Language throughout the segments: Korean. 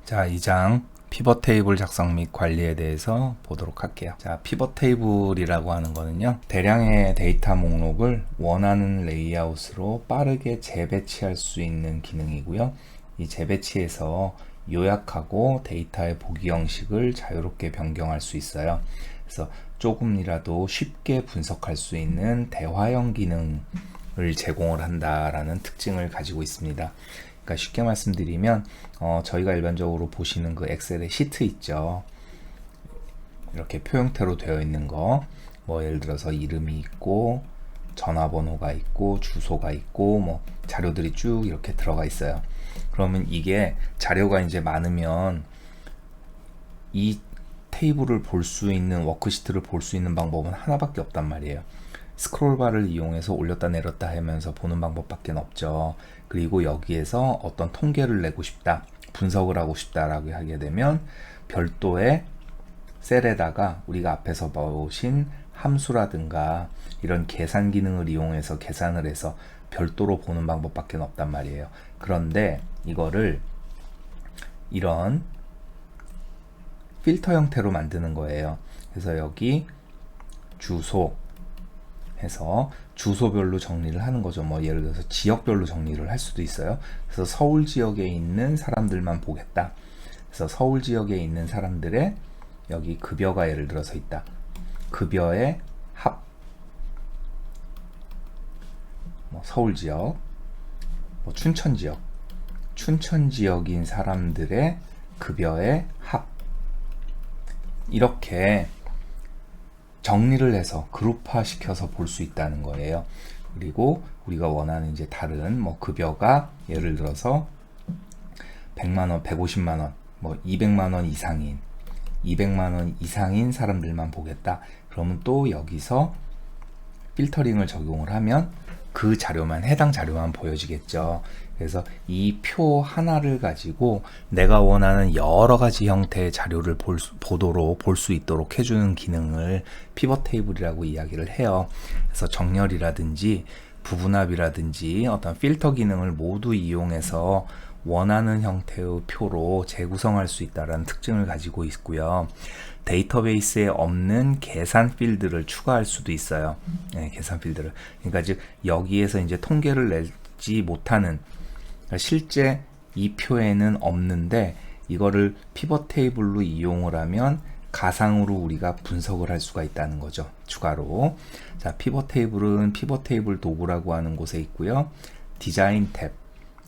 자, 2장 피벗 테이블 작성 및 관리에 대해서 보도록 할게요. 자, 피벗 테이블이라고 하는 거는요, 대량의 데이터 목록을 원하는 레이아웃으로 빠르게 재배치할 수 있는 기능이고요. 이 재배치에서 요약하고 데이터의 보기 형식을 자유롭게 변경할 수 있어요. 그래서 조금이라도 쉽게 분석할 수 있는 대화형 기능을 제공을 한다라는 특징을 가지고 있습니다. 그러니까 쉽게 말씀드리면 저희가 일반적으로 보시는 그 엑셀의 시트 있죠. 이렇게 표 형태로 되어 있는 거, 뭐 예를 들어서 이름이 있고 전화번호가 있고 주소가 있고 뭐 자료들이 쭉 이렇게 들어가 있어요. 그러면 이게 자료가 이제 많으면 이 테이블을 볼 수 있는, 워크시트를 볼 수 있는 방법은 하나밖에 없단 말이에요. 스크롤바를 이용해서 올렸다 내렸다 하면서 보는 방법밖에 없죠. 그리고 여기에서 어떤 통계를 내고 싶다, 분석을 하고 싶다라고 하게 되면 별도의 셀에다가 우리가 앞에서 보신 함수라든가 이런 계산 기능을 이용해서 계산을 해서 별도로 보는 방법밖에 없단 말이에요. 그런데 이거를 이런 필터 형태로 만드는 거예요. 그래서 여기 주소 해서 주소별로 정리를 하는 거죠. 뭐 예를 들어서 지역별로 정리를 할 수도 있어요. 그래서 서울 지역에 있는 사람들만 보겠다. 그래서 서울 지역에 있는 사람들의 여기 급여가 예를 들어서 있다. 급여의 합, 뭐 서울 지역, 뭐 춘천 지역, 춘천 지역인 사람들의 급여의 합, 이렇게 정리를 해서 그룹화 시켜서 볼 수 있다는 거예요. 그리고 우리가 원하는 이제 다른 뭐 급여가 예를 들어서 100만원, 150만원, 뭐 200만원 이상인, 200만원 이상인 사람들만 보겠다. 그러면 또 여기서 필터링을 적용을 하면 그 자료만, 해당 자료만 보여지겠죠. 그래서 이 표 하나를 가지고 내가 원하는 여러 가지 형태의 자료를 볼 수 있도록 해주는 기능을 피벗 테이블이라고 이야기를 해요. 그래서 정렬이라든지 부분합이라든지 어떤 필터 기능을 모두 이용해서 원하는 형태의 표로 재구성할 수 있다는 특징을 가지고 있고요. 데이터베이스에 없는 계산 필드를 추가할 수도 있어요. 네, 계산 필드를. 그러니까 즉 여기에서 이제 통계를 내지 못하는, 그러니까 실제 이 표에는 없는데 이거를 피벗 테이블로 이용을 하면 가상으로 우리가 분석을 할 수가 있다는 거죠. 추가로. 자, 피벗 테이블은 피벗 테이블 도구라고 하는 곳에 있고요. 디자인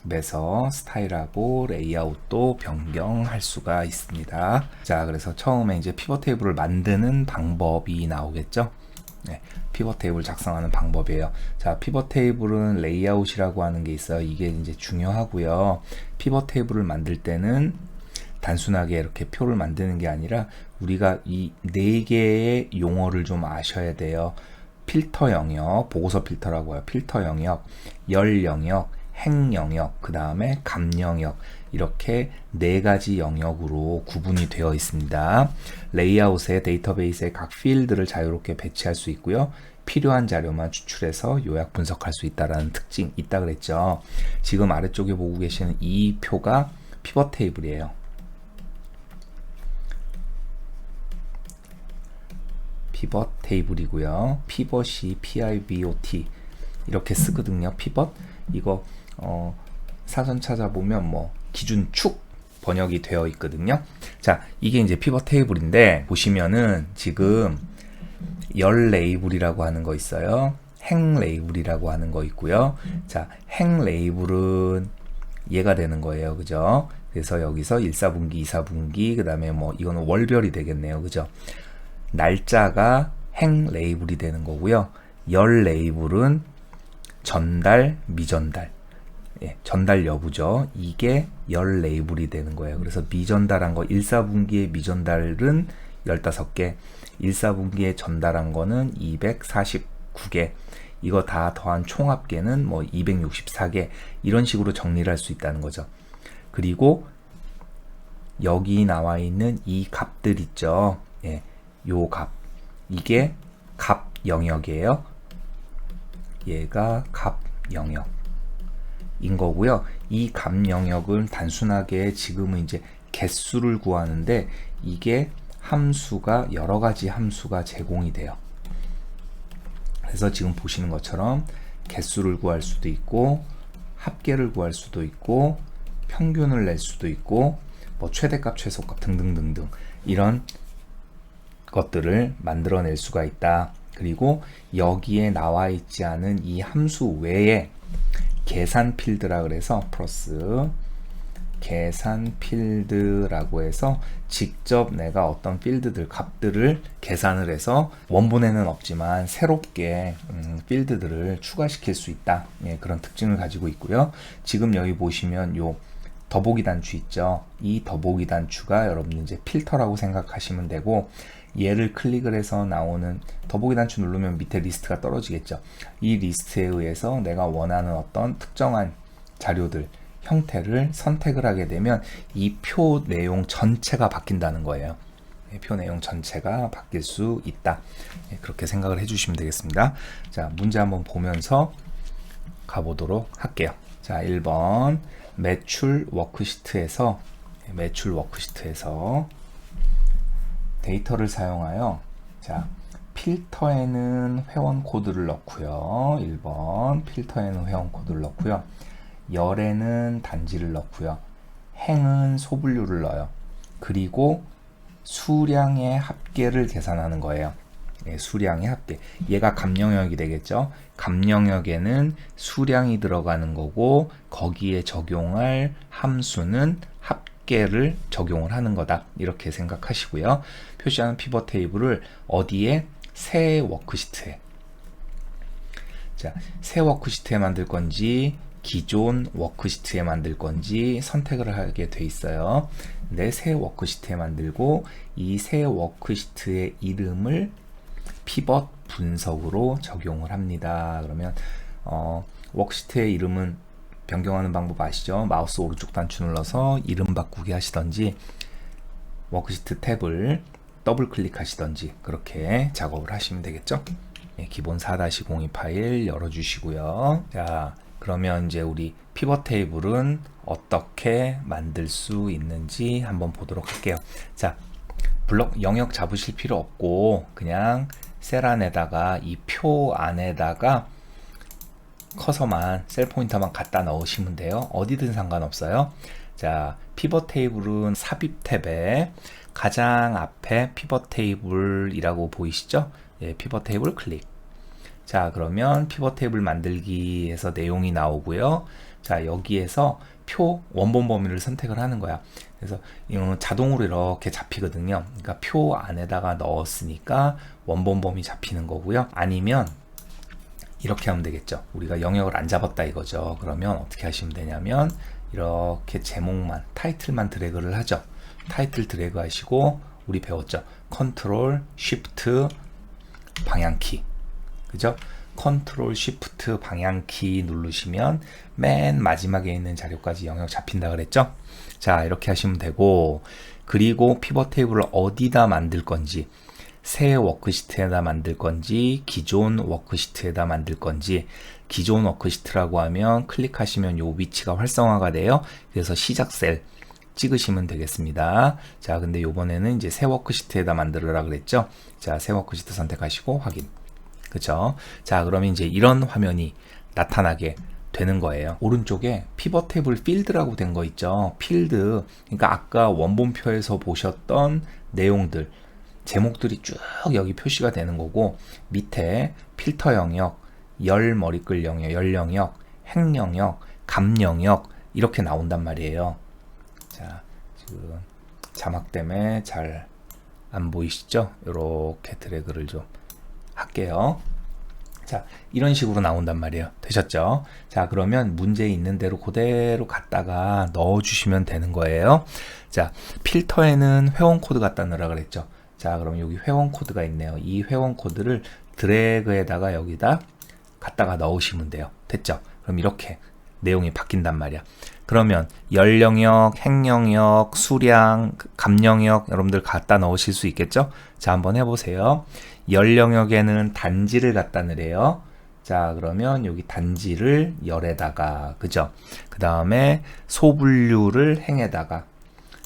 탭에서 스타일하고 레이아웃도 변경할 수가 있습니다. 자, 그래서 처음에 이제 피벗 테이블을 만드는 방법이 나오겠죠. 네, 피벗 테이블 작성하는 방법이에요. 자, 피벗 테이블은 레이아웃이라고 하는 게 있어요. 이게 이제 중요하고요. 피벗 테이블을 만들 때는 단순하게 이렇게 표를 만드는 게 아니라 우리가 이 4개의 용어를 좀 아셔야 돼요. 필터 영역, 보고서 필터라고 해요. 필터 영역, 열 영역, 행 영역, 그 다음에 감 영역, 이렇게 4가지 영역으로 구분이 되어 있습니다. 레이아웃에 데이터베이스의 각 필드를 자유롭게 배치할 수 있고요. 필요한 자료만 추출해서 요약 분석할 수 있다는 특징이 있다 그랬죠. 지금 아래쪽에 보고 계시는 이 표가 피벗 테이블이에요. 피벗 테이블이고요. 피벗이 PIVOT 이렇게 쓰거든요. 피벗, 이거 사전 찾아보면 뭐 기준축 번역이 되어 있거든요. 자, 이게 이제 피벗 테이블인데 보시면은 지금 열 레이블이라고 하는 거 있어요. 행 레이블이라고 하는 거 있고요. 자, 행 레이블은 얘가 되는 거예요. 그죠? 그래서 여기서 1사분기, 2사분기, 그 다음에 뭐 이거는 월별이 되겠네요. 그죠? 날짜가 행 레이블이 되는 거고요. 열 레이블은 전달, 미전달, 예, 전달 여부죠. 이게 열 레이블이 되는 거예요. 그래서 미전달한 거, 1사분기의 미전달은 15개, 1사분기에 전달한 거는 249개, 이거 다 더한 총합계는 뭐 264개, 이런 식으로 정리를 할 수 있다는 거죠. 그리고 여기 나와 있는 이 값들 있죠. 예, 요 값, 이게 값 영역이에요. 얘가 값 영역인 거고요. 이 값 영역은 단순하게 지금은 이제 개수를 구하는데 이게 함수가 여러 가지 함수가 제공이 돼요. 그래서 지금 보시는 것처럼 개수를 구할 수도 있고 합계를 구할 수도 있고 평균을 낼 수도 있고 뭐 최대값, 최소값 등등등등 이런 것들을 만들어낼 수가 있다. 그리고 여기에 나와 있지 않은 이 함수 외에 계산 필드라 그래서 플러스 계산 필드라고 해서 직접 내가 어떤 필드들 값들을 계산을 해서 원본에는 없지만 새롭게 필드들을 추가시킬 수 있다. 예, 그런 특징을 가지고 있고요. 지금 여기 보시면 요 더보기 단추 있죠. 이 더보기 단추가 여러분 이제 필터라고 생각하시면 되고, 얘를 클릭을 해서 나오는 더보기 단추 누르면 밑에 리스트가 떨어지겠죠. 이 리스트에 의해서 내가 원하는 어떤 특정한 자료들 형태를 선택을 하게 되면 이 표 내용 전체가 바뀐다는 거예요. 표 내용 전체가 바뀔 수 있다. 그렇게 생각을 해주시면 되겠습니다. 자, 문제 한번 보면서 가보도록 할게요. 자, 1번 매출 워크시트에서 데이터를 사용하여 자, 필터에는 회원 코드를 넣고요. 1번 필터에는 회원 코드를 넣고요. 열에는 단지를 넣고요. 행은 소분류를 넣어요. 그리고 수량의 합계를 계산하는 거예요. 예, 수량의 합계. 얘가 값 영역이 되겠죠. 값 영역에는 수량이 들어가는 거고 거기에 적용할 함수는 합계를 적용을 하는 거다. 이렇게 생각하시고요. 표시하는 피벗 테이블을 어디에? 새 워크시트에. 자, 새 워크시트에 만들 건지 기존 워크시트에 만들 건지 선택을 하게 돼 있어요. 근데 새 워크시트에 만들고 이 새 워크시트의 이름을 피벗 분석으로 적용을 합니다. 그러면 워크시트의 이름은 변경하는 방법 아시죠? 마우스 오른쪽 단추 눌러서 이름 바꾸기 하시던지 워크시트 탭을 더블 클릭하시던지 그렇게 작업을 하시면 되겠죠? 네, 기본 4-02 파일 열어주시고요. 자, 그러면 이제 우리 피벗 테이블은 어떻게 만들 수 있는지 한번 보도록 할게요. 자, 블록 영역 잡으실 필요 없고 그냥 셀 안에다가 이 표 안에다가 커서만 셀 포인터만 갖다 넣으시면 돼요. 어디든 상관없어요. 자, 피벗 테이블은 삽입 탭에 가장 앞에 피벗 테이블이라고 보이시죠? 예, 피벗 테이블 클릭. 자, 그러면 피벗 테이블 만들기에서 내용이 나오고요. 자, 여기에서 표 원본 범위를 선택을 하는 거야. 그래서 자동으로 이렇게 잡히거든요. 그러니까 표 안에다가 넣었으니까 원본 범위 잡히는 거고요. 아니면 이렇게 하면 되겠죠. 우리가 영역을 안 잡았다 이거죠. 그러면 어떻게 하시면 되냐면 이렇게 제목만, 타이틀만 드래그를 하죠. 타이틀 드래그 하시고 우리 배웠죠. 컨트롤 쉬프트 방향키. 그죠? 컨트롤 쉬프트 방향키 누르시면 맨 마지막에 있는 자료까지 영역 잡힌다 그랬죠? 자, 이렇게 하시면 되고, 그리고 피벗 테이블을 어디다 만들 건지, 새 워크시트에다 만들 건지, 기존 워크시트에다 만들 건지, 기존 워크시트라고 하면 클릭하시면 요 위치가 활성화가 돼요. 그래서 시작 셀 찍으시면 되겠습니다. 자, 근데 요번에는 이제 새 워크시트에다 만들어라 그랬죠? 자, 새 워크시트 선택하시고 확인. 그쵸? 자, 그러면 이제 이런 화면이 나타나게 되는 거예요. 오른쪽에 피벗 테이블 필드라고 된 거 있죠? 필드. 그러니까 아까 원본표에서 보셨던 내용들, 제목들이 쭉 여기 표시가 되는 거고, 밑에 필터 영역, 열 머리끌 영역, 열 영역, 행 영역, 감 영역 이렇게 나온단 말이에요. 자, 지금 자막 때문에 잘 안 보이시죠? 이렇게 드래그를 좀 할게요. 자, 이런 식으로 나온단 말이에요. 되셨죠? 자, 그러면 문제 있는 대로 그대로 갖다가 넣어주시면 되는 거예요. 자, 필터에는 회원 코드 갖다 넣으라 그랬죠. 자, 그럼 여기 회원 코드가 있네요. 이 회원 코드를 드래그에다가 여기다 갖다가 넣으시면 돼요. 됐죠? 그럼 이렇게 내용이 바뀐단 말이야. 그러면 열 영역, 행 영역, 수량, 감 영역 여러분들 갖다 넣으실 수 있겠죠? 자, 한번 해보세요. 열 영역에는 단지를 갖다 넣으래요. 자, 그러면 여기 단지를 열에다가, 그죠? 그 다음에 소분류를 행에다가,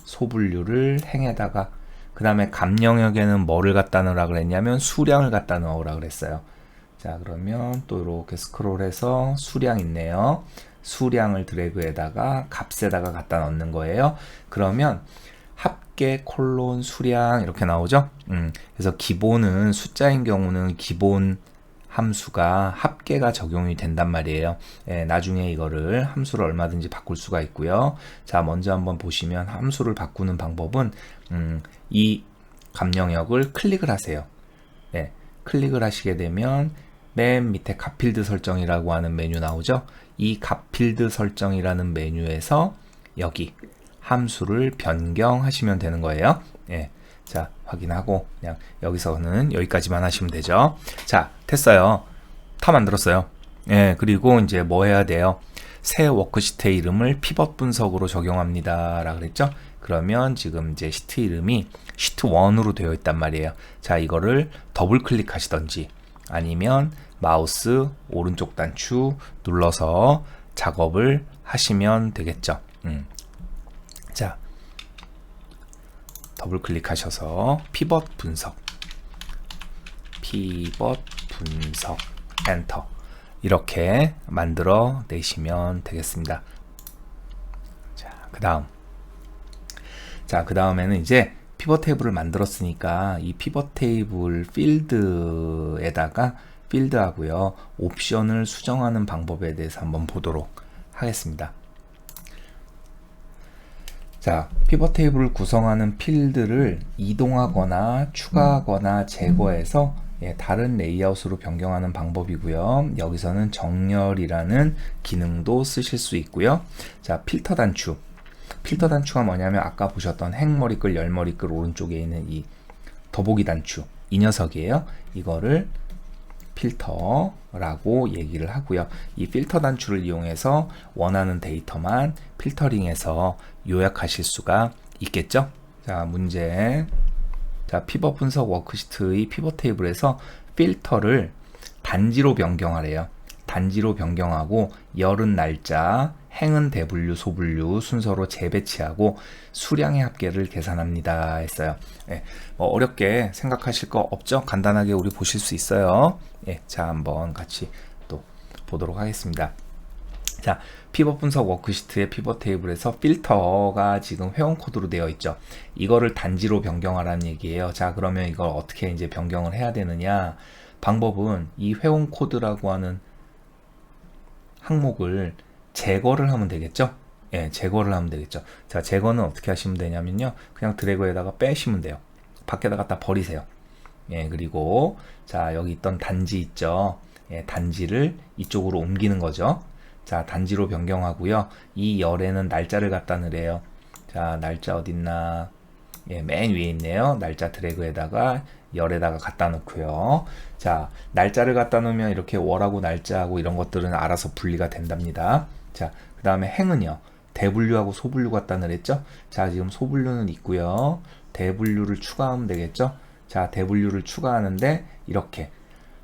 소분류를 행에다가 그 다음에 값 영역에는 뭐를 갖다 넣으라 그랬냐면 수량을 갖다 넣으라 그랬어요. 자, 그러면 또 이렇게 스크롤해서 수량 있네요. 수량을 드래그에다가 값에다가 갖다 넣는 거예요. 그러면 합계 콜론 수량 이렇게 나오죠. 그래서 기본은 숫자인 경우는 기본 함수가 합계가 적용이 된단 말이에요. 예, 나중에 이거를 함수를 얼마든지 바꿀 수가 있고요. 자, 먼저 한번 보시면 함수를 바꾸는 방법은 이 값 영역을 클릭을 하세요. 예, 클릭을 하시게 되면 맨 밑에 값필드 설정이라고 하는 메뉴 나오죠. 이 값필드 설정이라는 메뉴에서 여기 함수를 변경하시면 되는 거예요. 예. 자, 확인하고 그냥 여기서는 여기까지만 하시면 되죠. 자, 됐어요. 다 만들었어요. 예, 그리고 이제 뭐 해야 돼요? 새 워크시트의 이름을 피벗 분석으로 적용합니다 라 그랬죠. 그러면 지금 이제 시트 이름이 시트 1으로 되어 있단 말이에요. 자, 이거를 더블 클릭하시던지 아니면 마우스 오른쪽 단추 눌러서 작업을 하시면 되겠죠. 자, 더블 클릭하셔서 피벗 분석 엔터 이렇게 만들어 내시면 되겠습니다. 자, 그 다음에는 이제 피벗 테이블을 만들었으니까 이 피벗 테이블 필드에다가 필드하고요 옵션을 수정하는 방법에 대해서 한번 보도록 하겠습니다. 자, 피벗 테이블을 구성하는 필드를 이동하거나 추가하거나 제거해서 다른 레이아웃으로 변경하는 방법이고요. 여기서는 정렬이라는 기능도 쓰실 수 있고요. 자, 필터 단추. 필터 단추가 뭐냐면 아까 보셨던 행머리글, 열머리글 오른쪽에 있는 이 더보기 단추. 이 녀석이에요. 이거를 필터라고 얘기를 하고요. 이 필터 단추를 이용해서 원하는 데이터만 필터링해서 요약하실 수가 있겠죠. 자, 문제. 자, 피벗 분석 워크시트의 피벗 테이블에서 필터를 단지로 변경하래요. 단지로 변경하고 열은 날짜, 행은 대분류, 소분류 순서로 재배치하고 수량의 합계를 계산합니다 했어요. 예, 뭐 어렵게 생각하실 거 없죠? 간단하게 우리 보실 수 있어요. 예, 자, 한번 같이 또 보도록 하겠습니다. 자, 피벗 분석 워크시트의 피벗 테이블에서 필터가 지금 회원 코드로 되어 있죠. 이거를 단지로 변경하라는 얘기예요. 자, 그러면 이걸 어떻게 이제 변경을 해야 되느냐? 방법은 이 회원 코드라고 하는 항목을 제거를 하면 되겠죠. 예, 제거를 하면 되겠죠. 자, 제거는 어떻게 하시면 되냐면요. 그냥 드래그에다가 빼시면 돼요. 밖에다 갖다 버리세요. 예, 그리고 자, 여기 있던 단지 있죠. 예, 단지를 이쪽으로 옮기는 거죠. 자, 단지로 변경하고요. 이 열에는 날짜를 갖다 넣으래요. 자, 날짜 어딨나? 예, 맨 위에 있네요. 날짜 드래그에다가 열에다가 갖다 놓고요. 자, 날짜를 갖다 놓으면 이렇게 월하고 날짜하고 이런 것들은 알아서 분리가 된답니다. 자, 그 다음에 행은요. 대분류하고 소분류 갖다 넣으랬죠? 자, 지금 소분류는 있고요. 대분류를 추가하면 되겠죠? 자, 대분류를 추가하는데 이렇게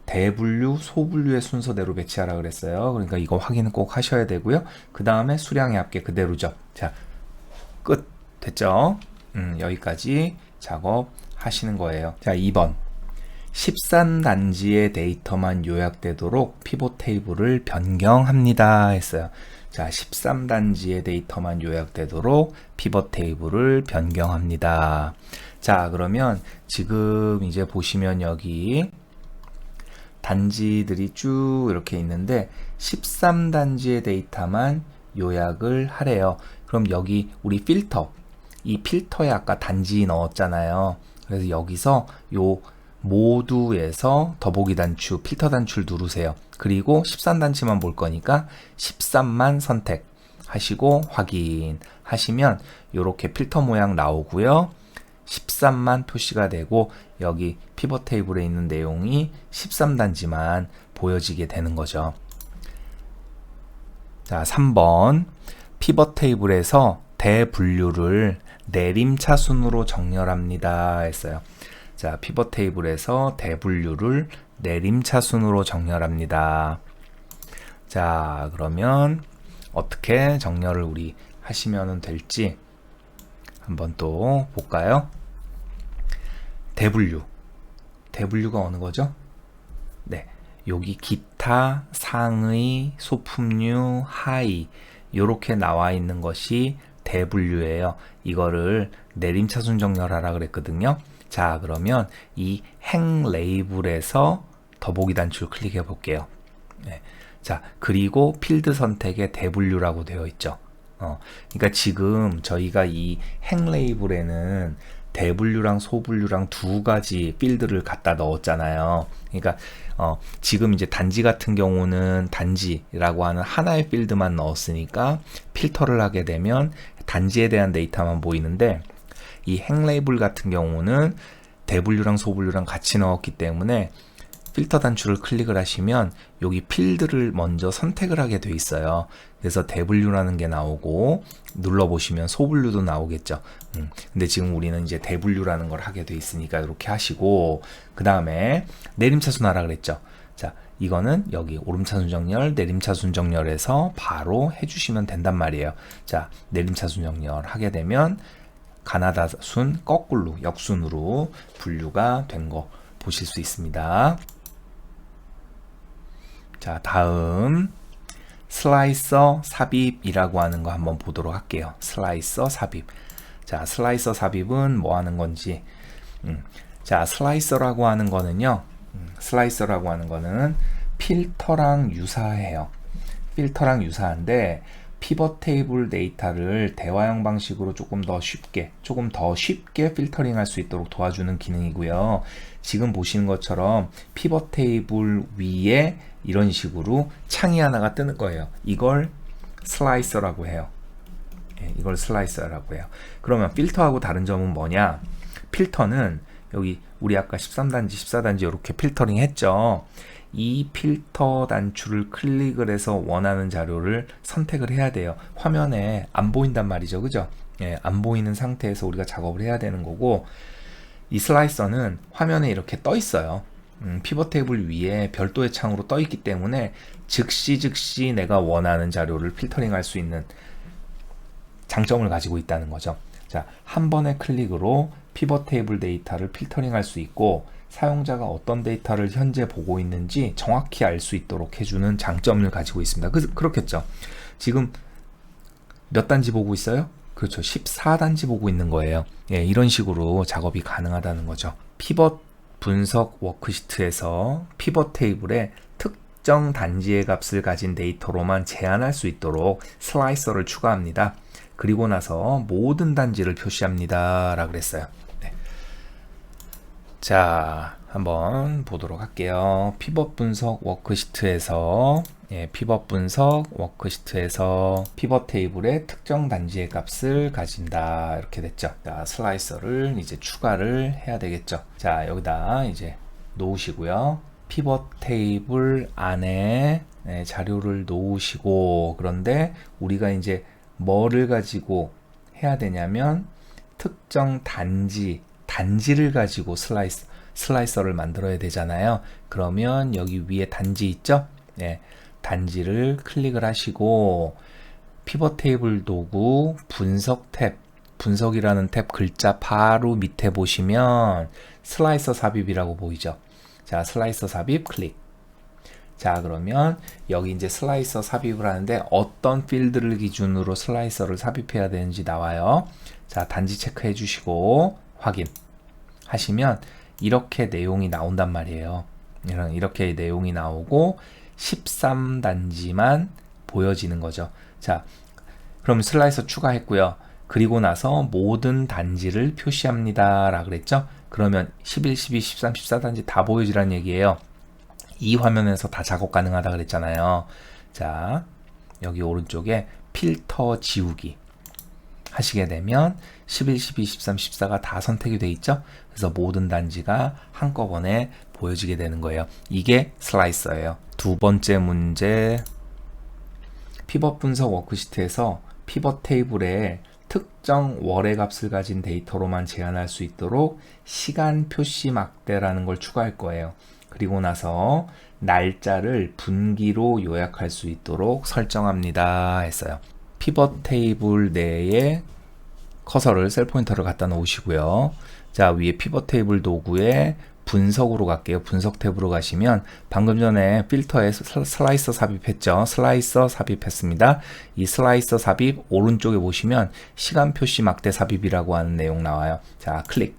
대분류, 소분류의 순서대로 배치하라 그랬어요. 그러니까 이거 확인은 꼭 하셔야 되고요. 그 다음에 수량의 합계 그대로죠. 자, 끝. 됐죠? 여기까지 작업하시는 거예요. 자, 2번. 13단지의 데이터만 요약되도록 피벗 테이블을 변경합니다 했어요. 자, 13단지의 데이터만 요약되도록 피벗 테이블을 변경합니다. 자, 그러면 지금 이제 보시면 여기 단지들이 쭉 이렇게 있는데 13단지의 데이터만 요약을 하래요. 그럼 여기 우리 필터, 이 필터에 아까 단지 넣었잖아요. 그래서 여기서 요 모두에서 더보기 단추, 필터 단추를 누르세요. 그리고 13단지만 볼 거니까 13만 선택하시고 확인하시면 이렇게 필터 모양 나오고요. 13만 표시가 되고 여기 피벗 테이블에 있는 내용이 13단지만 보여지게 되는 거죠. 자, 3번. 피벗 테이블에서 대분류를 내림차순으로 정렬합니다 했어요. 자, 피벗 테이블에서 대분류를 내림차순으로 정렬합니다. 자, 그러면 어떻게 정렬을 우리 하시면 될지 한번 또 볼까요? 대분류가 어느 거죠? 네, 여기 기타, 상의, 소품류, 하의 이렇게 나와 있는 것이 대분류예요. 이거를 내림차순 정렬하라 그랬거든요. 자, 그러면 이 행 레이블에서 더보기 단추를 클릭해 볼게요. 네. 자, 그리고 필드 선택에 대분류라고 되어 있죠. 그러니까 지금 저희가 이 행 레이블에는 대분류랑 소분류랑 두 가지 필드를 갖다 넣었잖아요. 그러니까 지금 이제 단지 같은 경우는 단지라고 하는 하나의 필드만 넣었으니까 필터를 하게 되면 단지에 대한 데이터만 보이는데, 이 행 레이블 같은 경우는 대분류랑 소분류랑 같이 넣었기 때문에 필터 단추를 클릭을 하시면 여기 필드를 먼저 선택을 하게 돼 있어요. 그래서 대분류라는 게 나오고 눌러보시면 소분류도 나오겠죠. 근데 지금 우리는 이제 대분류라는 걸 하게 돼 있으니까 이렇게 하시고, 그 다음에 내림차순 하라 그랬죠. 자, 이거는 여기 오름차순 정렬, 내림차순 정렬에서 바로 해주시면 된단 말이에요. 자, 내림차순 정렬 하게 되면 가나다순 거꾸로 역순으로 분류가 된 거 보실 수 있습니다. 자, 다음 슬라이서 삽입이라고 하는 거 한번 보도록 할게요. 슬라이서 삽입. 자, 슬라이서 삽입은 뭐 하는 건지. 자, 슬라이서라고 하는 거는요. 슬라이서라고 하는 거는 필터랑 유사해요. 필터랑 유사한데 피벗 테이블 데이터를 대화형 방식으로 조금 더 쉽게 필터링 할 수 있도록 도와주는 기능이고요. 지금 보시는 것처럼 피벗 테이블 위에 이런 식으로 창이 하나가 뜨는 거예요. 이걸 슬라이서라고 해요. 이걸 슬라이서라고 해요. 그러면 필터하고 다른 점은 뭐냐? 필터는 여기 우리 아까 13단지, 14단지 이렇게 필터링 했죠. 이 필터 단추를 클릭을 해서 원하는 자료를 선택을 해야 돼요. 화면에 안 보인단 말이죠. 그죠? 안 보이는 상태에서 우리가 작업을 해야 되는 거고, 이 슬라이서는 화면에 이렇게 떠 있어요. 피벗 테이블 위에 별도의 창으로 떠 있기 때문에 즉시 내가 원하는 자료를 필터링 할 수 있는 장점을 가지고 있다는 거죠. 자, 한 번의 클릭으로 피벗 테이블 데이터를 필터링 할 수 있고, 사용자가 어떤 데이터를 현재 보고 있는지 정확히 알 수 있도록 해주는 장점을 가지고 있습니다. 그렇겠죠. 지금 몇 단지 보고 있어요? 그렇죠. 14단지 보고 있는 거예요. 이런 식으로 작업이 가능하다는 거죠. 피벗 분석 워크시트에서 피벗 테이블에 특정 단지의 값을 가진 데이터로만 제한할 수 있도록 슬라이서를 추가합니다. 그리고 나서 모든 단지를 표시합니다 라고 그랬어요. 자, 한번 보도록 할게요. 피벗 분석 워크시트에서 피벗 테이블의 특정 단지의 값을 가진다 이렇게 됐죠. 자, 슬라이서를 이제 추가를 해야 되겠죠. 자, 여기다 이제 놓으시고요. 피벗 테이블 안에 자료를 놓으시고, 그런데 우리가 이제 뭐를 가지고 해야 되냐면 특정 단지를 가지고 슬라이서를 만들어야 되잖아요. 그러면 여기 위에 단지 있죠? 단지를 클릭을 하시고 피벗 테이블 도구 분석 탭, 분석이라는 탭 글자 바로 밑에 보시면 슬라이서 삽입이라고 보이죠? 자, 슬라이서 삽입 클릭. 자, 그러면 여기 이제 슬라이서 삽입을 하는데 어떤 필드를 기준으로 슬라이서를 삽입해야 되는지 나와요. 자, 단지 체크해 주시고 확인 하시면 이렇게 내용이 나온단 말이에요. 이렇게 내용이 나오고 13단지만 보여지는 거죠. 자, 그럼 슬라이서 추가했고요. 그리고 나서 모든 단지를 표시합니다 라고 그랬죠. 그러면 11, 12, 13, 14단지 다 보여지라는 얘기예요. 이 화면에서 다 작업 가능하다 그랬잖아요. 자, 여기 오른쪽에 필터 지우기 하시게 되면 11, 12, 13, 14가 다 선택이 되어 있죠. 그래서 모든 단지가 한꺼번에 보여지게 되는 거예요. 이게 슬라이서예요. 두 번째 문제, 피벗 분석 워크시트에서 피벗 테이블에 특정 월의 값을 가진 데이터로만 제한할 수 있도록 시간 표시 막대라는 걸 추가할 거예요. 그리고 나서 날짜를 분기로 요약할 수 있도록 설정합니다 했어요. 피벗 테이블 내에 커서를 셀 포인터를 갖다 놓으시고요. 자, 위에 피벗 테이블 도구에 분석으로 갈게요. 분석 탭으로 가시면 방금 전에 필터에 슬라이서 삽입했죠. 슬라이서 삽입했습니다. 이 슬라이서 삽입 오른쪽에 보시면 시간 표시 막대 삽입이라고 하는 내용 나와요. 자, 클릭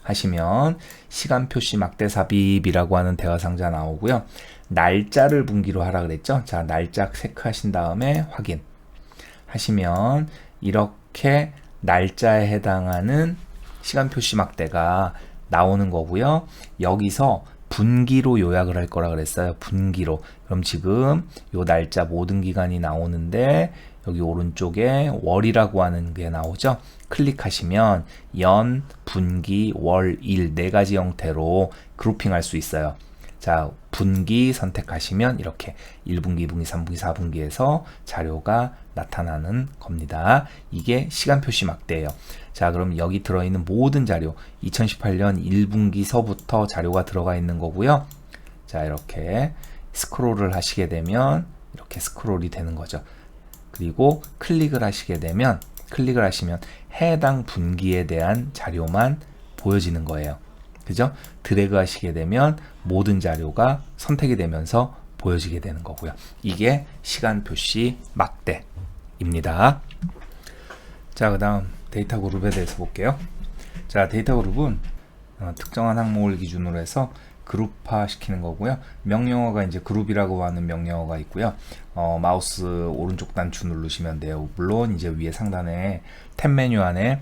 하시면 시간 표시 막대 삽입이라고 하는 대화 상자 나오고요. 날짜를 분기로 하라 그랬죠. 자, 날짜 체크하신 다음에 확인 하시면 이렇게 날짜에 해당하는 시간 표시 막대가 나오는 거고요. 여기서 분기로 요약을 할 거라 그랬어요. 분기로. 그럼 지금 요 날짜 모든 기간이 나오는데 여기 오른쪽에 월이라고 하는 게 나오죠. 클릭하시면 연, 분기, 월, 일 네 가지 형태로 그룹핑할 수 있어요. 자, 분기 선택하시면 이렇게 1분기, 2분기, 3분기, 4분기에서 자료가 나타나는 겁니다. 이게 시간 표시 막대예요. 자, 그럼 여기 들어있는 모든 자료 2018년 1분기서부터 자료가 들어가 있는 거고요. 자, 이렇게 스크롤을 하시게 되면 이렇게 스크롤이 되는 거죠. 그리고 클릭을 하시게 되면 클릭을 하시면 해당 분기에 대한 자료만 보여지는 거예요. 그죠? 드래그 하시게 되면 모든 자료가 선택이 되면서 보여지게 되는 거고요. 이게 시간 표시 막대입니다. 자, 그 다음 데이터 그룹에 대해서 볼게요. 자, 데이터 그룹은 특정한 항목을 기준으로 해서 그룹화 시키는 거고요. 명령어가 이제 그룹이라고 하는 명령어가 있고요. 마우스 오른쪽 단추 누르시면 돼요. 물론 이제 위에 상단에 탭 메뉴 안에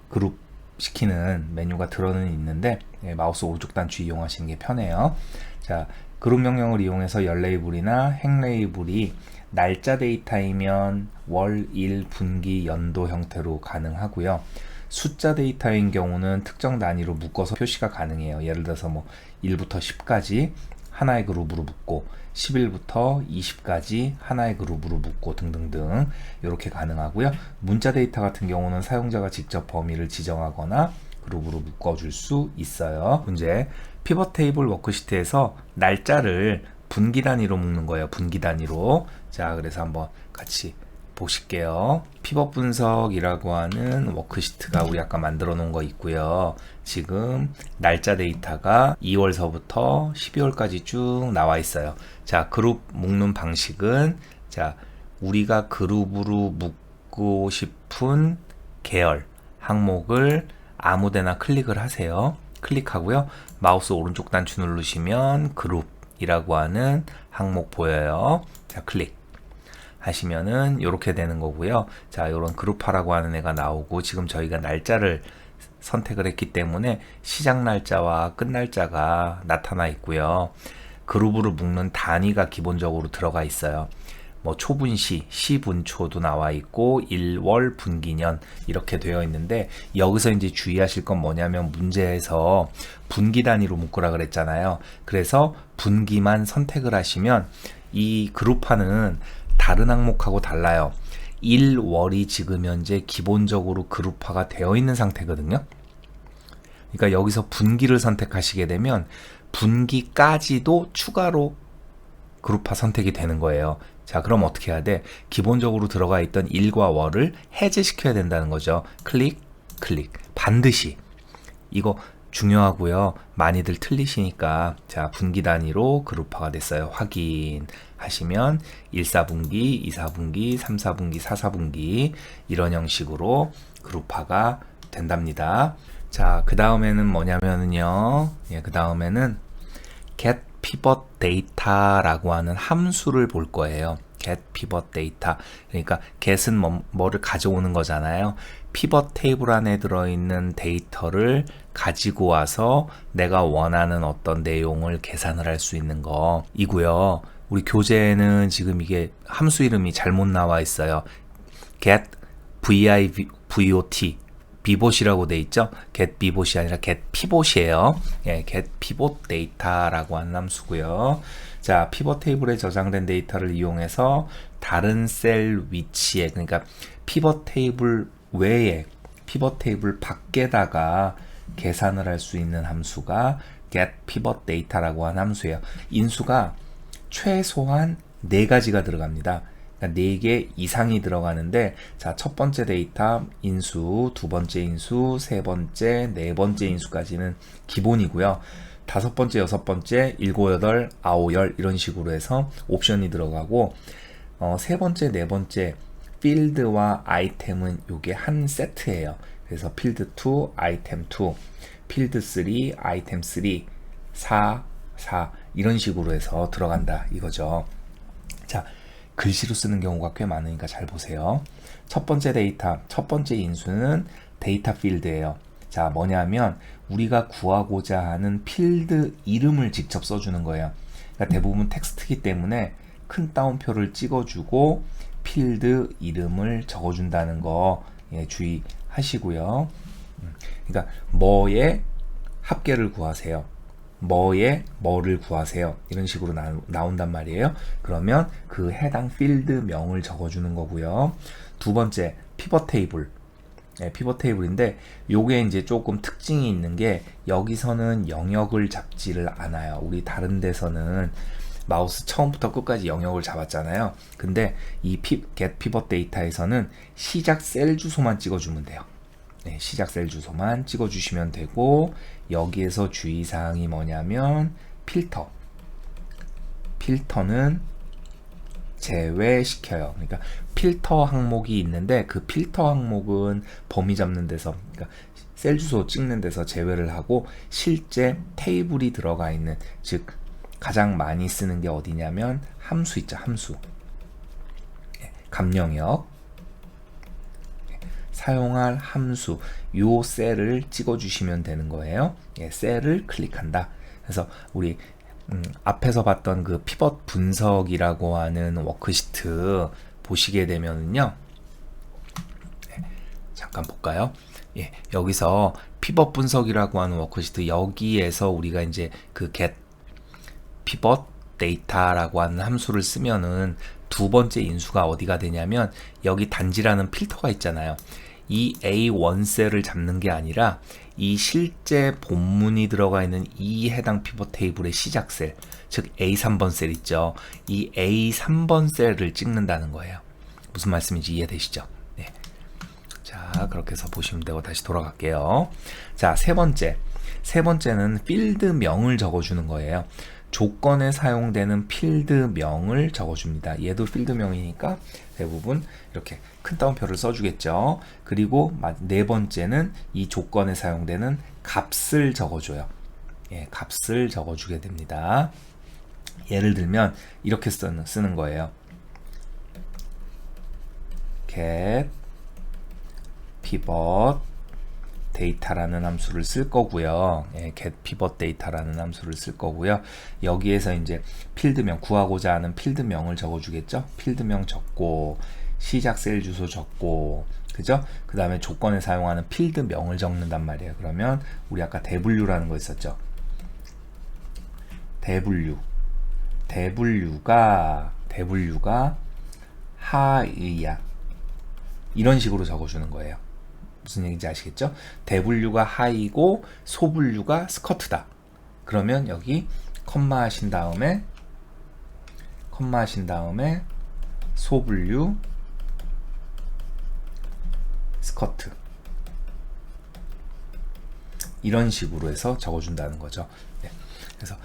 그룹 시키는 메뉴가 들어는 있는데 마우스 오른쪽 단추 이용하시는 게 편해요. 자, 그룹 명령을 이용해서 열 레이블이나 행 레이블이 날짜 데이터이면 월, 일, 분기, 연도 형태로 가능하고요. 숫자 데이터인 경우는 특정 단위로 묶어서 표시가 가능해요. 예를 들어서 뭐 1부터 10까지 하나의 그룹으로 묶고 11부터 20까지 하나의 그룹으로 묶고 등등등 이렇게 가능하고요. 문자 데이터 같은 경우는 사용자가 직접 범위를 지정하거나 그룹으로 묶어줄 수 있어요. 문제, 피벗 테이블 워크시트에서 날짜를 분기 단위로 묶는 거예요. 분기 단위로. 자, 그래서 한번 같이 보실게요. 피벗 분석이라고 하는 워크시트가 우리 아까 만들어 놓은 거 있고요. 지금 날짜 데이터가 2월서부터 12월까지 쭉 나와 있어요. 자, 그룹 묶는 방식은 자, 우리가 그룹으로 묶고 싶은 계열 항목을 아무데나 클릭을 하세요. 클릭하고요. 마우스 오른쪽 단추 누르시면 그룹이라고 하는 항목 보여요. 자, 클릭 하시면은 이렇게 되는 거고요. 자, 이런 그룹화라고 하는 애가 나오고 지금 저희가 날짜를 선택을 했기 때문에 시작 날짜와 끝 날짜가 나타나 있고요. 그룹으로 묶는 단위가 기본적으로 들어가 있어요. 뭐 초분시, 시분초도 나와 있고 일월, 분기년 이렇게 되어 있는데 여기서 이제 주의하실 건 뭐냐면 문제에서 분기 단위로 묶으라 그랬잖아요. 그래서 분기만 선택을 하시면 이 그룹화는 다른 항목하고 달라요. 1월이 지금 현재 기본적으로 그룹화가 되어 있는 상태거든요. 그러니까 여기서 분기를 선택하시게 되면 분기까지도 추가로 그룹화 선택이 되는 거예요. 자, 그럼 어떻게 해야 돼? 기본적으로 들어가 있던 일과 월을 해제시켜야 된다는 거죠. 클릭, 클릭. 반드시. 이거 중요하고요. 많이들 틀리시니까 자, 분기 단위로 그룹화가 됐어요. 확인하시면 1, 4분기, 2, 4분기, 3, 4분기, 4, 4분기 이런 형식으로 그룹화가 된답니다. 자, 그 다음에는 뭐냐면은요. 예, 그 다음에는 get pivot data라고 하는 함수를 볼 거예요. get pivot data. 그러니까 get은 뭐를 가져오는 거잖아요. 피벗 테이블 안에 들어있는 데이터를 가지고 와서 내가 원하는 어떤 내용을 계산을 할 수 있는 거 이고요. 우리 교재에는 지금 이게 함수 이름이 잘못 나와 있어요. get pivot pivot이라고 돼 있죠. get pivot이 아니라 get pivot이에요. 예, get pivot data라고 하는 함수고요. 자, 피벗 테이블에 저장된 데이터를 이용해서 다른 셀 위치에, 그러니까 피벗 테이블 외에 피벗 테이블 밖에다가 계산을 할 수 있는 함수가 get pivot data라고 하는 함수예요. 인수가 최소한 4가지가 들어갑니다. 그러니까 4개 이상이 들어가는데, 자, 첫 번째 데이터 인수, 두 번째 인수, 세 번째, 네 번째 인수까지는 기본이고요. 다섯 번째, 여섯 번째, 일곱, 여덟, 아홉, 열 이런 식으로 해서 옵션이 들어가고, 세 번째, 네 번째 필드와 아이템은 요게 한 세트예요. 그래서 필드 2, 아이템 2, 필드 3, 아이템 3, 4, 4 이런 식으로 해서 들어간다 이거죠. 자, 글씨로 쓰는 경우가 꽤 많으니까 잘 보세요. 첫 번째 데이터, 첫 번째 인수는 데이터 필드예요. 자, 뭐냐면 우리가 구하고자 하는 필드 이름을 직접 써주는 거예요. 그러니까 대부분 텍스트이기 때문에 큰 따옴표를 찍어주고 필드 이름을 적어준다는 거 주의하시고요. 그러니까 뭐의 합계를 구하세요. 뭐의 뭐를 구하세요. 이런 식으로 나온단 말이에요. 그러면 그 해당 필드명을 적어주는 거고요. 두 번째, 피벗 테이블. 피벗 테이블인데 요게 이제 조금 특징이 있는 게 여기서는 영역을 잡지를 않아요. 우리 다른 데서는 마우스 처음부터 끝까지 영역을 잡았잖아요. 근데 이 get pivot 데이터에서는 시작 셀 주소만 찍어주면 돼요. 네, 시작 셀 주소만 찍어주시면 되고, 여기에서 주의사항이 뭐냐면 필터는 제외시켜요. 그러니까 필터 항목이 있는데 그 필터 항목은 범위 잡는 데서, 그러니까 셀 주소 찍는 데서 제외를 하고, 실제 테이블이 들어가 있는, 즉 가장 많이 쓰는 게 어디냐면 함수 있죠. 함수. 감영역. 사용할 함수 요 셀을 찍어주시면 되는 거예요. 셀을 클릭한다. 그래서 우리 앞에서 봤던 그 피벗 분석이라고 하는 워크시트 보시게 되면은요. 잠깐 볼까요? 여기서 피벗 분석이라고 하는 워크시트, 여기에서 우리가 이제 그 get pivot data라고 하는 함수를 쓰면은 두 번째 인수가 어디가 되냐면 여기 단지라는 필터가 있잖아요. 이 A1 셀을 잡는 게 아니라 이 실제 본문이 들어가 있는 이 해당 피벗 테이블의 시작 셀, 즉 A3번 셀 있죠. 이 A3번 셀을 찍는다는 거예요. 무슨 말씀인지 이해되시죠? 네. 자, 그렇게 해서 보시면 되고, 다시 돌아갈게요. 자, 세 번째는 필드명을 적어주는 거예요. 조건에 사용되는 필드명을 적어줍니다. 얘도 필드명이니까 대부분 이렇게 큰 따옴표를 써주겠죠. 그리고 네 번째는 이 조건에 사용되는 값을 적어줘요. 값을 적어주게 됩니다. 예를 들면 이렇게 쓰는 거예요. get pivot 데이터라는 함수를 쓸 거고요. get pivot 데이터라는 함수를 쓸 거고요. 여기에서 이제 필드명, 구하고자 하는 필드명을 적어주겠죠. 필드명 적고, 시작 셀 주소 적고, 그죠? 그 다음에 조건에 사용하는 필드명을 적는단 말이에요. 그러면 우리 아까 w라는 거 있었죠. w가 하이야. 이런 식으로 적어주는 거예요. 무슨 얘기인지 아시겠죠? 대분류가 하이고 소분류가 스커트다. 그러면 여기 컴마 하신 다음에 소분류 스커트, 이런 식으로 해서 적어준다는 거죠. 네. 그래서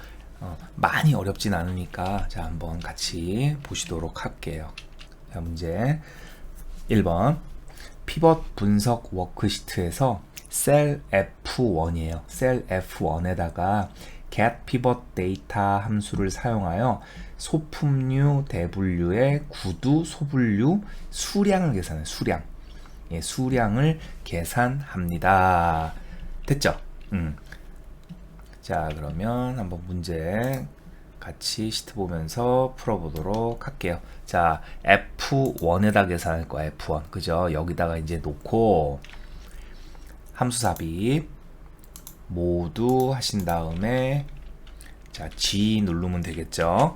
많이 어렵진 않으니까 자, 한번 같이 보시도록 할게요. 자, 문제 1번. 피벗 분석 워크시트에서 셀 F1이에요. 셀 F1에다가 get pivot data 함수를 사용하여 소품류 대분류의 구두 소분류 수량을 계산해요. 수량을 계산합니다. 됐죠? 자, 그러면 한번 문제 같이 시트 보면서 풀어보도록 할게요. 자, F1에다 계산할 거야. F1. 그죠? 여기다가 이제 놓고 함수 삽입 모두 하신 다음에 자, G 누르면 되겠죠?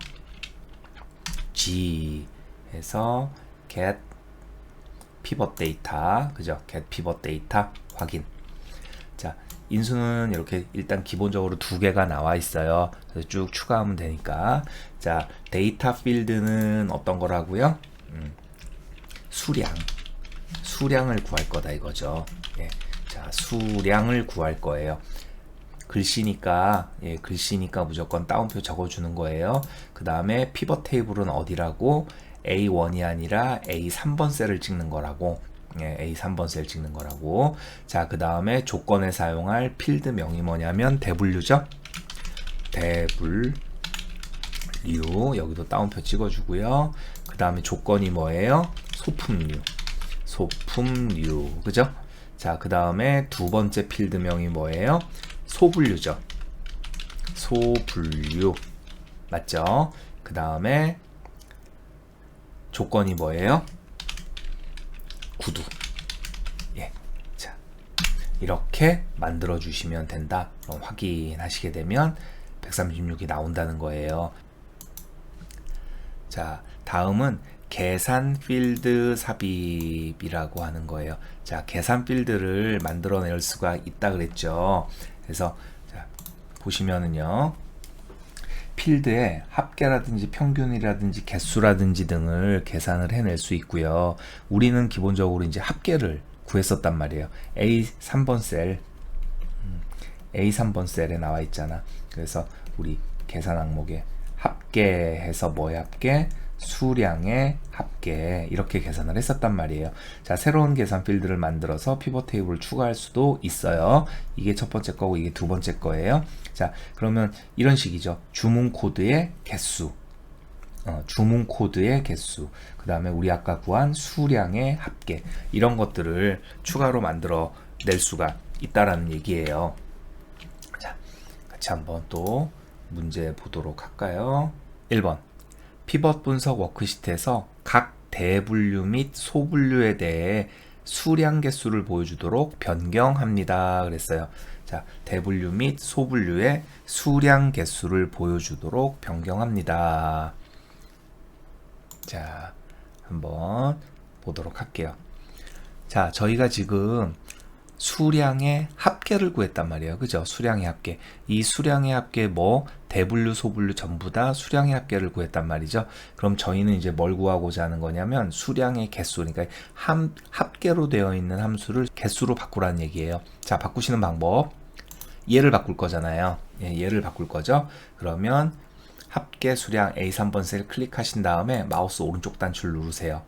G 해서 get pivot data. 그죠? get pivot data 확인. 자, 인수는 이렇게 일단 기본적으로 2개가 나와 있어요. 그래서 쭉 추가하면 되니까. 자, 데이터 필드는 어떤 거라고요? 수량을 구할 거다 이거죠. 예. 자, 수량을 구할 거예요. 글씨니까 무조건 따옴표 적어주는 거예요. 그 다음에 피벗 테이블은 어디라고? A1이 아니라 A3번 셀을 찍는 거라고. A3번 셀 찍는 거라고. 자, 그 다음에 조건에 사용할 필드명이 뭐냐면 대분류죠. 대분류. 여기도 따옴표 찍어주고요. 그 다음에 조건이 뭐예요? 소품류. 그죠? 자, 그 다음에 두 번째 필드명이 뭐예요? 소분류죠. 소분류. 맞죠? 그 다음에 조건이 뭐예요? 구두. 예. 자, 이렇게 만들어 주시면 된다. 그럼 확인하시게 되면 136이 나온다는 거예요. 자, 다음은 계산 필드 삽입이라고 하는 거예요. 자, 계산 필드를 만들어낼 수가 있다 그랬죠. 그래서 자, 보시면은요, 필드에 합계라든지 평균이라든지 개수라든지 등을 계산을 해낼 수 있고요. 우리는 기본적으로 이제 합계를 구했었단 말이에요. A3번 셀에 나와 있잖아. 그래서 우리 계산 항목에 합계해서 뭐의 합계? 수량의 합계, 이렇게 계산을 했었단 말이에요. 자, 새로운 계산 필드를 만들어서 피벗 테이블을 추가할 수도 있어요. 이게 첫 번째 거고 이게 두 번째 거예요. 자, 그러면 이런 식이죠. 주문 코드의 개수, 그 다음에 우리 아까 구한 수량의 합계, 이런 것들을 추가로 만들어 낼 수가 있다라는 얘기예요. 자, 같이 한번 또 문제 보도록 할까요? 1번. 피벗 분석 워크시트에서 각 대분류 및 소분류에 대해 수량 개수를 보여주도록 변경합니다. 그랬어요. 자, 대분류 및 소분류의 수량 개수를 보여주도록 변경합니다. 자, 한번 보도록 할게요. 자, 저희가 지금 수량의 합계를 구했단 말이에요. 그죠? 수량의 합계. 이 수량의 합계 대분류, 소분류 전부 다 수량의 합계를 구했단 말이죠. 그럼 저희는 이제 뭘 구하고자 하는 거냐면 수량의 개수, 그러니까 합계로 되어 있는 함수를 개수로 바꾸라는 얘기예요. 자, 바꾸시는 방법. 얘를 바꿀 거잖아요. 얘를 바꿀 거죠. 그러면 합계 수량 A3번 셀 클릭하신 다음에 마우스 오른쪽 단추를 누르세요.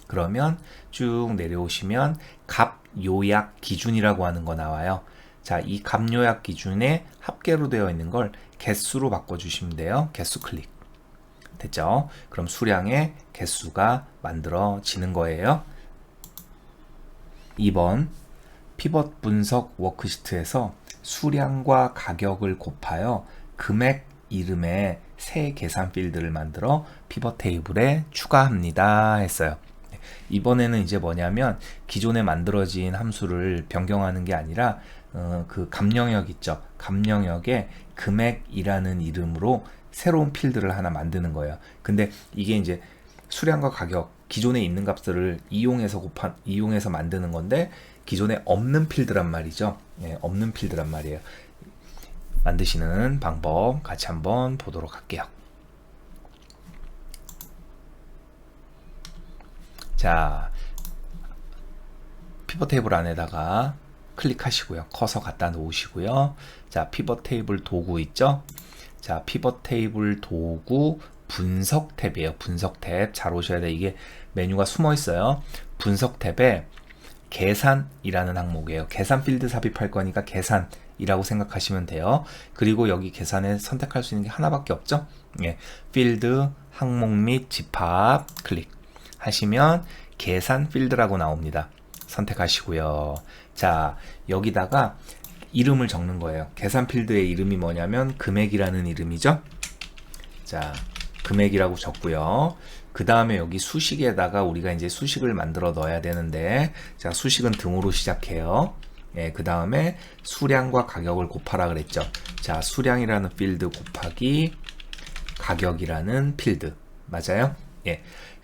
그러면 쭉 내려오시면 값 요약 기준이라고 하는 거 나와요. 자, 이 값 요약 기준에 합계로 되어 있는 걸 개수로 바꿔주시면 돼요. 개수 클릭. 됐죠? 그럼 수량의 개수가 만들어지는 거예요. 2번 피벗 분석 워크시트에서 수량과 가격을 곱하여 금액 이름에 새 계산 필드를 만들어 피벗 테이블에 추가합니다 했어요. 이번에는 이제 뭐냐면 기존에 만들어진 함수를 변경하는 게 아니라 그 값영역 있죠. 값영역에 금액이라는 이름으로 새로운 필드를 하나 만드는 거예요. 근데 이게 이제 수량과 가격, 기존에 있는 값들을 이용해서 만드는 건데 기존에 없는 필드란 말이죠. 없는 필드란 말이에요. 만드시는 방법 같이 한번 보도록 할게요. 자, 피벗 테이블 안에다가 클릭하시고요. 커서 갖다 놓으시고요. 자, 피벗 테이블 도구 있죠? 자, 피벗 테이블 도구 분석 탭이에요. 분석 탭. 잘 오셔야 돼. 이게 메뉴가 숨어 있어요. 분석 탭에 계산이라는 항목이에요. 계산 필드 삽입할 거니까 계산이라고 생각하시면 돼요. 그리고 여기 계산에 선택할 수 있는 게 하나밖에 없죠? 필드, 항목 및 집합 클릭 하시면 계산 필드라고 나옵니다. 선택하시고요. 자, 여기다가 이름을 적는 거예요. 계산 필드의 이름이 뭐냐면 금액이라는 이름이죠. 자, 금액이라고 적고요. 그 다음에 여기 수식에다가 우리가 이제 수식을 만들어 넣어야 되는데, 자, 수식은 등으로 시작해요. 그 다음에 수량과 가격을 곱하라 그랬죠. 자, 수량이라는 필드 곱하기 가격이라는 필드. 맞아요?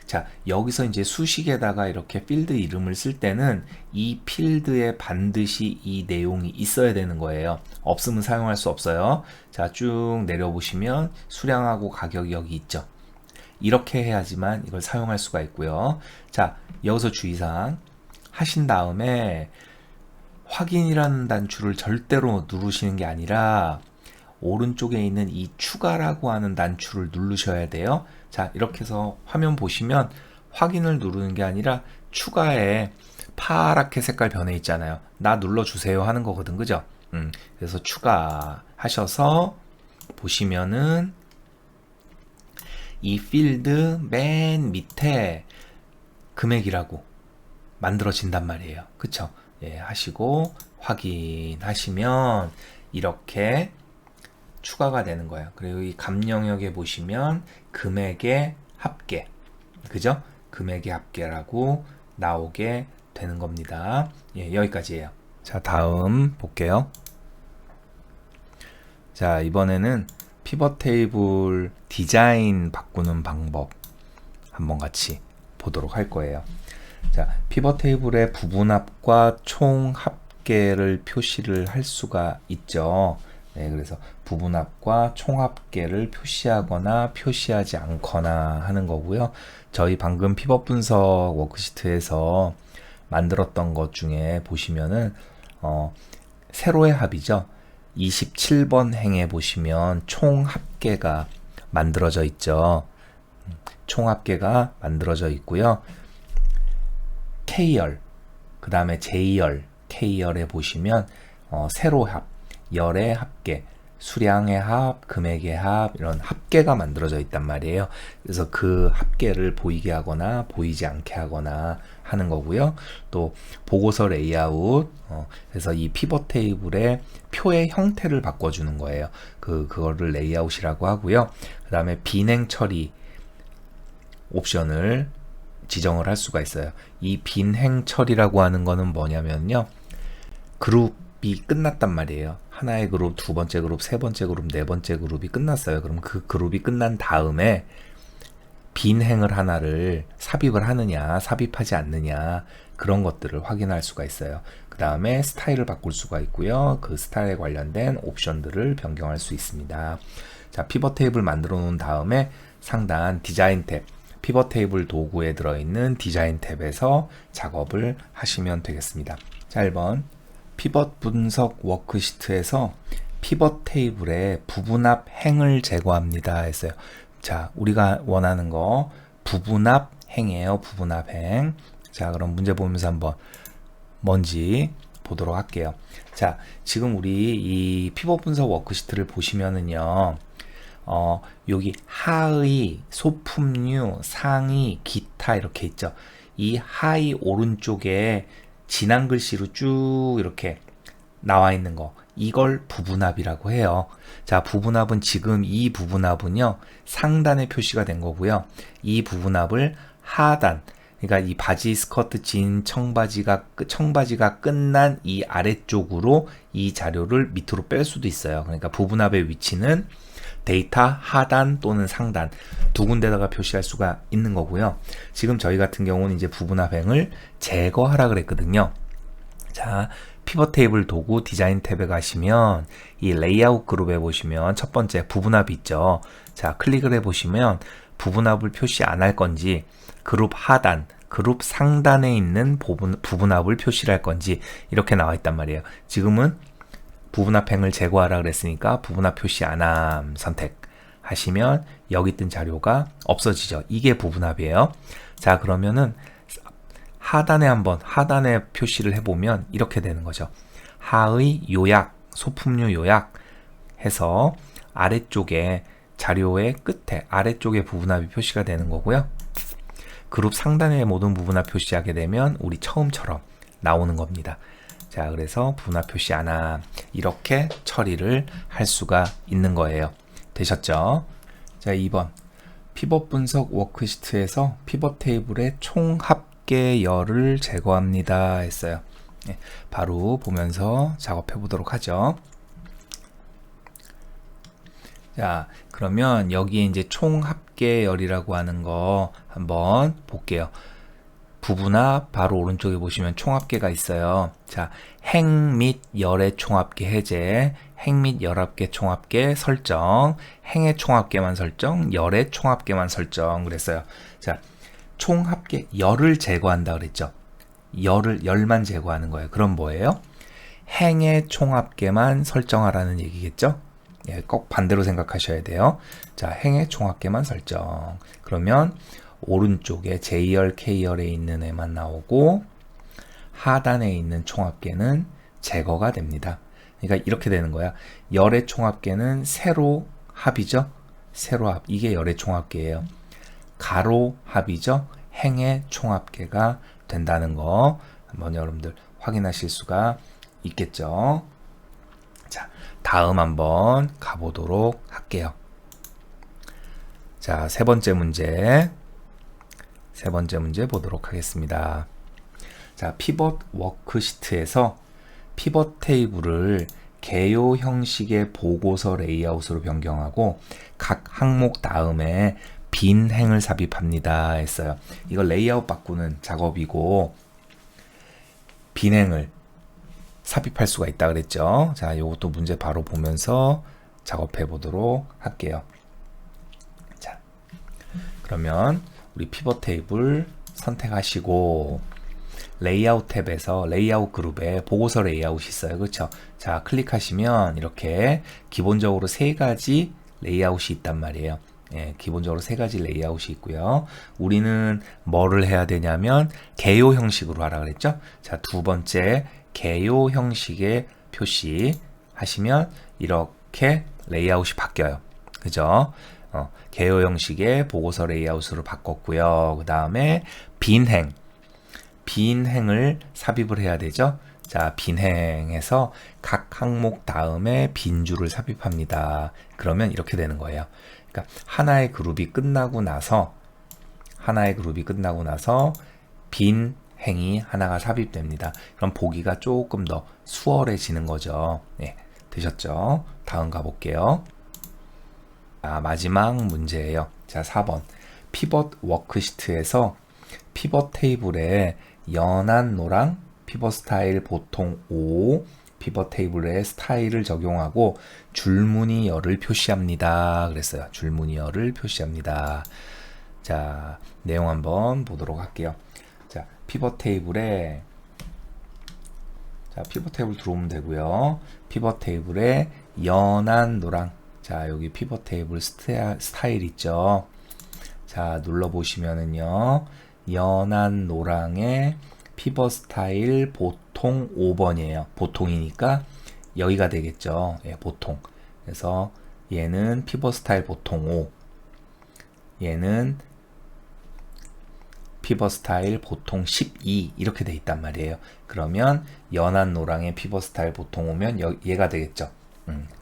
자, 여기서 이제 수식에다가 이렇게 필드 이름을 쓸 때는 이 필드에 반드시 이 내용이 있어야 되는 거예요. 없으면 사용할 수 없어요. 자, 쭉 내려보시면 수량하고 가격이 여기 있죠. 이렇게 해야지만 이걸 사용할 수가 있고요. 자, 여기서 주의사항 하신 다음에 확인이라는 단추를 절대로 누르시는 게 아니라 오른쪽에 있는 이 추가라고 하는 단추를 누르셔야 돼요. 자, 이렇게 해서 화면 보시면 확인을 누르는 게 아니라 추가에 파랗게 색깔 변해 있잖아요. 나 눌러주세요 하는 거거든, 그죠? 그래서 추가하셔서 보시면은 이 필드 맨 밑에 금액이라고 만들어진단 말이에요. 그쵸? 예, 하시고 확인하시면 이렇게 추가가 되는 거예요. 그리고 이 값 영역에 보시면 금액의 합계, 그죠? 금액의 합계라고 나오게 되는 겁니다. 예, 여기까지예요. 자, 다음 볼게요. 자, 이번에는 피벗 테이블 디자인 바꾸는 방법 한번 같이 보도록 할 거예요. 자, 피벗 테이블의 부분합과 총 합계를 표시를 할 수가 있죠. 네, 그래서 부분합과 총 합계를 표시하거나 표시하지 않거나 하는 거고요. 저희 방금 피벗 분석 워크시트에서 만들었던 것 중에 보시면은 세로의 합이죠. 27번 행에 보시면 총 합계가 만들어져 있죠. 총 합계가 만들어져 있고요. K열, 그 다음에 J열, K열에 보시면 세로합, 열의 합계, 수량의 합, 금액의 합, 이런 합계가 만들어져 있단 말이에요. 그래서 그 합계를 보이게 하거나 보이지 않게 하거나 하는 거고요. 또 보고서 레이아웃, 그래서 이 피벗 테이블의 표의 형태를 바꿔주는 거예요. 그거를 레이아웃이라고 하고요. 그 다음에 비행 처리 옵션을 지정을 할 수가 있어요. 이 빈행 처리라고 하는 거는 뭐냐면요. 그룹이 끝났단 말이에요. 하나의 그룹, 두 번째 그룹, 세 번째 그룹, 네 번째 그룹이 끝났어요. 그럼 그 그룹이 끝난 다음에 빈행을 하나를 삽입을 하느냐, 삽입하지 않느냐, 그런 것들을 확인할 수가 있어요. 그 다음에 스타일을 바꿀 수가 있고요. 그 스타일에 관련된 옵션들을 변경할 수 있습니다. 자, 피벗 테이블 만들어 놓은 다음에 상단 디자인 탭, 피벗 테이블 도구에 들어있는 디자인 탭에서 작업을 하시면 되겠습니다. 자, 1번 피벗 분석 워크시트에서 피벗 테이블의 부분합 행을 제거합니다 했어요. 자, 우리가 원하는 거 부분합 행이에요. 부분합 행. 자, 그럼 문제 보면서 한번 뭔지 보도록 할게요. 자, 지금 우리 이 피벗 분석 워크시트를 보시면은요. 여기 하의, 소품류, 상의, 기타 이렇게 있죠. 이 하의 오른쪽에 진한 글씨로 쭉 이렇게 나와 있는 거, 이걸 부분합이라고 해요. 자, 부분합은 지금 이 부분합은요, 상단에 표시가 된 거고요. 이 부분합을 하단, 그러니까 이 바지, 스커트, 진, 청바지가 끝난 이 아래쪽으로 이 자료를 밑으로 뺄 수도 있어요. 그러니까 부분합의 위치는 데이터 하단 또는 상단 두 군데다가 표시할 수가 있는 거고요. 지금 저희 같은 경우는 이제 부분합행을 제거하라 그랬거든요. 자, 피벗 테이블 도구 디자인 탭에 가시면 이 레이아웃 그룹에 보시면 첫 번째 부분합이 있죠. 자, 클릭을 해 보시면 부분합을 표시 안 할 건지, 그룹 하단, 그룹 상단에 있는 부분합을 표시를 할 건지 이렇게 나와 있단 말이에요. 지금은 부분합행을 제거하라 그랬으니까 부분합 표시 안함 선택하시면 여기 있던 자료가 없어지죠. 이게 부분합이에요. 자, 그러면은 하단에 표시를 해보면 이렇게 되는 거죠. 하의 요약, 소품류 요약 해서 아래쪽에 자료의 끝에 아래쪽에 부분합이 표시가 되는 거고요. 그룹 상단의 모든 부분합 표시하게 되면 우리 처음처럼 나오는 겁니다. 자, 그래서 부분합 표시 안함 이렇게 처리를 할 수가 있는 거예요. 되셨죠? 자, 2번 피벗 분석 워크시트에서 피벗 테이블의 총 합계열을 제거합니다 했어요. 네, 바로 보면서 작업해 보도록 하죠. 자, 그러면 여기에 이제 총 합계열이라고 하는 거 한번 볼게요. 부분합 바로 오른쪽에 보시면 총합계가 있어요. 자, 행 및 열의 총합계 해제, 행 및 열합계 총합계 설정, 행의 총합계만 설정, 열의 총합계만 설정 그랬어요. 자, 총합계 열을 제거한다 그랬죠. 열만 제거하는 거예요. 그럼 뭐예요? 행의 총합계만 설정하라는 얘기겠죠? 예, 꼭 반대로 생각하셔야 돼요. 자, 행의 총합계만 설정. 그러면 오른쪽에 J열, K열에 있는 애만 나오고 하단에 있는 총합계는 제거가 됩니다. 그러니까 이렇게 되는 거야. 열의 총합계는 세로 합이죠. 세로 합. 이게 열의 총합계예요. 가로 합이죠. 행의 총합계가 된다는 거 한번 여러분들 확인하실 수가 있겠죠. 자, 다음 한번 가보도록 할게요. 자, 세 번째 문제 보도록 하겠습니다. 자, 피벗 워크시트에서 피벗 테이블을 개요 형식의 보고서 레이아웃으로 변경하고 각 항목 다음에 빈 행을 삽입합니다 했어요. 이거 레이아웃 바꾸는 작업이고 빈 행을 삽입할 수가 있다 그랬죠. 자, 이것도 문제 바로 보면서 작업해 보도록 할게요. 자, 그러면 우리 피벗 테이블 선택하시고 레이아웃 탭에서 레이아웃 그룹에 보고서 레이아웃이 있어요. 그렇죠? 자, 클릭하시면 이렇게 기본적으로 세 가지 레이아웃이 있단 말이에요. 예, 기본적으로 세 가지 레이아웃이 있고요. 우리는 뭐를 해야 되냐면 개요 형식으로 하라 그랬죠? 자, 두 번째 개요 형식의 표시 하시면 이렇게 레이아웃이 바뀌어요. 그죠? 개요 형식의 보고서 레이아웃으로 바꿨고요. 그 다음에 빈행을 삽입을 해야 되죠. 자, 빈행에서 각 항목 다음에 빈줄을 삽입합니다. 그러면 이렇게 되는 거예요. 그러니까 하나의 그룹이 끝나고 나서 빈 행이 하나가 삽입됩니다. 그럼 보기가 조금 더 수월해지는 거죠. 네, 되셨죠? 다음 가볼게요. 마지막 문제예요. 자, 4번. 피벗 워크시트에서 피벗 테이블에 연한 노랑, 피벗 스타일 보통 5, 피벗 테이블에 스타일을 적용하고 줄무늬 열을 표시합니다. 그랬어요. 줄무늬 열을 표시합니다. 자, 내용 한번 보도록 할게요. 자, 피벗 테이블 들어오면 되고요. 피벗 테이블에 연한 노랑. 자, 여기 피벗 테이블 스타일 있죠. 자, 눌러보시면은요. 연한 노랑의 피벗 스타일 보통 5번이에요. 보통이니까 여기가 되겠죠. 예, 보통. 그래서 얘는 피벗 스타일 보통 5. 얘는 피벗 스타일 보통 12 이렇게 돼 있단 말이에요. 그러면 연한 노랑의 피벗 스타일 보통 오면 얘가 되겠죠.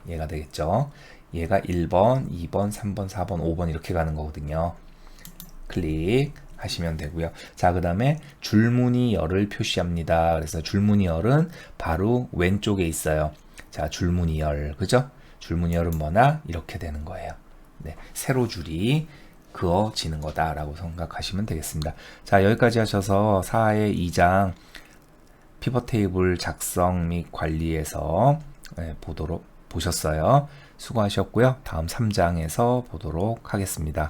얘가 되겠죠. 얘가 1번, 2번, 3번, 4번, 5번 이렇게 가는 거거든요. 클릭하시면 되고요. 자, 그 다음에 줄무늬 열을 표시합니다. 그래서 줄무늬 열은 바로 왼쪽에 있어요. 자, 줄무늬 열, 그죠? 줄무늬 열은 뭐나 이렇게 되는 거예요. 네, 세로 줄이 그어지는 거다라고 생각하시면 되겠습니다. 자, 여기까지 하셔서 4의 2장 피벗 테이블 작성 및 관리에서 보셨어요. 수고하셨고요. 다음 3장에서 보도록 하겠습니다.